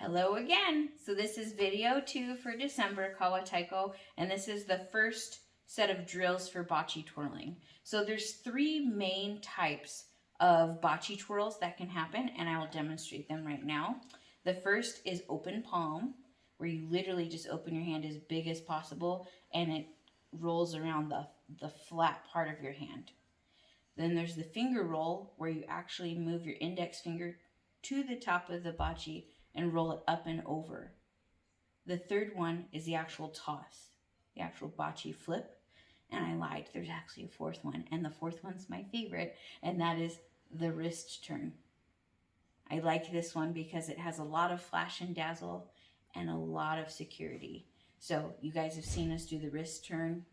Hello again. So this is video 2 for December, Kawataiko, and this is the first set of drills for bocce twirling. So there's 3 main types of bocce twirls that can happen, and I will demonstrate them right now. The first is open palm, where you literally just open your hand as big as possible, and it rolls around the flat part of your hand. Then there's the finger roll, where you actually move your index finger to the top of the bocce and roll it up and over. The third one is the actual toss, the actual bocce flip. And I lied, there's actually a fourth one, and the fourth one's my favorite, and that is the wrist turn. I like this one because it has a lot of flash and dazzle and a lot of security. So you guys have seen us do the wrist turn,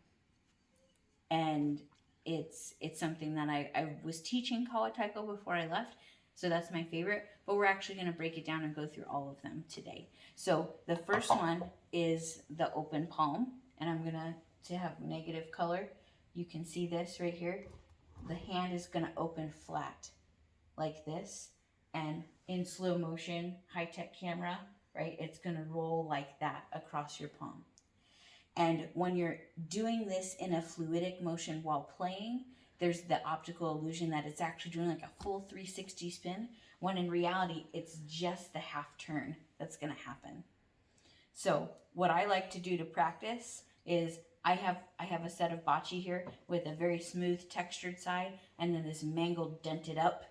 and it's something that I was teaching Kawataiko before I left. So that's my favorite, but we're actually going to break it down and go through all of them today. So the first one is the open palm, and I'm going to have negative color. You can see this right here. The hand is going to open flat like this, and in slow motion, high-tech camera, right, it's going to roll like that across your palm. And when you're doing this in a fluidic motion while playing, there's the optical illusion that it's actually doing like a full 360 spin, when in reality, it's just the half turn that's gonna happen. So what I like to do to practice is I have a set of bocce here with a very smooth textured side, and then this mangled, dented up,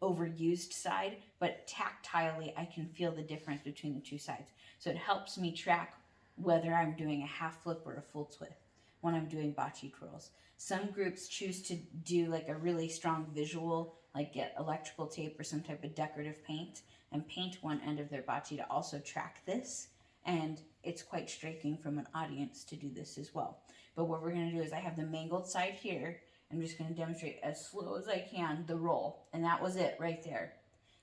overused side, but tactilely I can feel the difference between the two sides. So it helps me track whether I'm doing a half flip or a full twist when I'm doing bocce twirls. Some groups choose to do like a really strong visual, like get electrical tape or some type of decorative paint and paint one end of their bocce to also track this. And it's quite striking from an audience to do this as well. But what we're gonna do is I have the mangled side here. I'm just gonna demonstrate as slow as I can the roll. And that was it right there.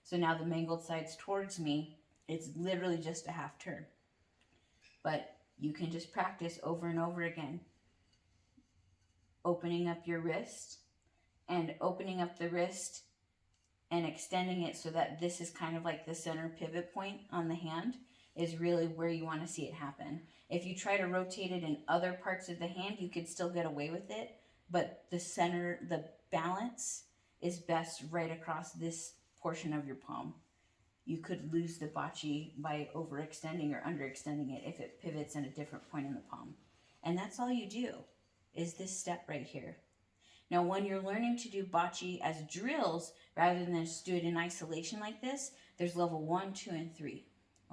So now the mangled side's towards me. It's literally just a half turn. But you can just practice over and over again. Opening up your wrist and opening up the wrist and extending it so that this is kind of like the center pivot point on the hand is really where you want to see it happen. If you try to rotate it in other parts of the hand, you could still get away with it, but the center, the balance is best right across this portion of your palm. You could lose the bocce by overextending or underextending it if it pivots in a different point in the palm. And that's all you do, is this step right here. Now, when you're learning to do bocce as drills, rather than just do it in isolation like this, there's level 1, 2, and 3,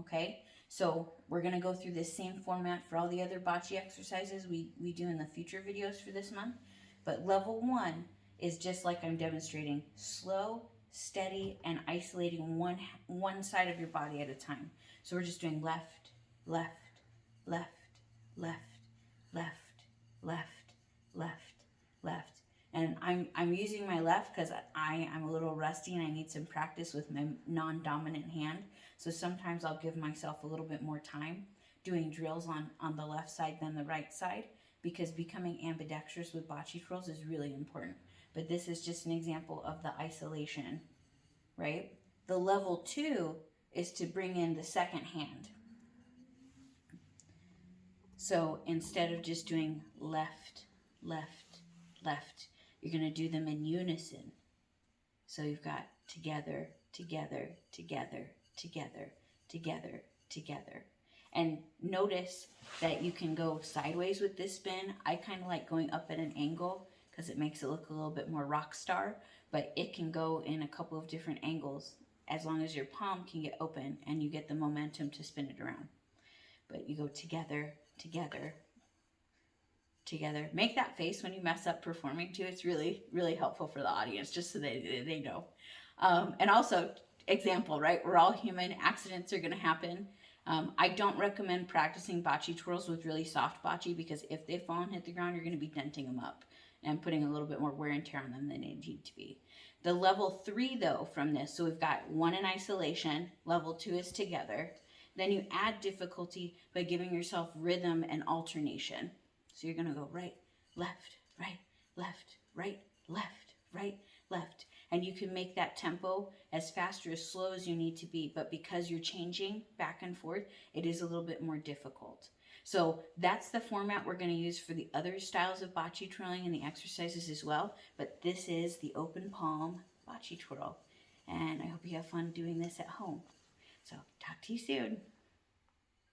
okay? So we're gonna go through this same format for all the other bocce exercises we do in the future videos for this month. But level 1 is just like I'm demonstrating, slow, steady, and isolating one side of your body at a time. So we're just doing left, left, left, left, left, left, left, left. And I'm using my left because I'm a little rusty and I need some practice with my non-dominant hand. So sometimes I'll give myself a little bit more time doing drills on the left side than the right side, because becoming ambidextrous with bocce twirls is really important. But this is just an example of the isolation, right? The level 2 is to bring in the second hand. So instead of just doing left, left, left, you're going to do them in unison. So you've got together, together, together, together, together, together. And notice that you can go sideways with this spin. I kind of like going up at an angle because it makes it look a little bit more rock star, but it can go in a couple of different angles as long as your palm can get open and you get the momentum to spin it around. But you go together, together, together. Make that face when you mess up performing too. It's really, really helpful for the audience, just so they know. And also, example, right? We're all human. Accidents are going to happen. I don't recommend practicing bocce twirls with really soft bocce, because if they fall and hit the ground, you're going to be denting them up and putting a little bit more wear and tear on them than they need to be. The level 3 though from this, so we've got 1 in isolation, level 2 is together. Then you add difficulty by giving yourself rhythm and alternation. So you're going to go right, left, right, left, right, left, right, left. and you can make that tempo as fast or as slow as you need to be, but because you're changing back and forth, it is a little bit more difficult. So that's the format we're going to use for the other styles of bocce twirling and the exercises as well, but this is the open palm bocce twirl, and I hope you have fun doing this at home. So talk to you soon.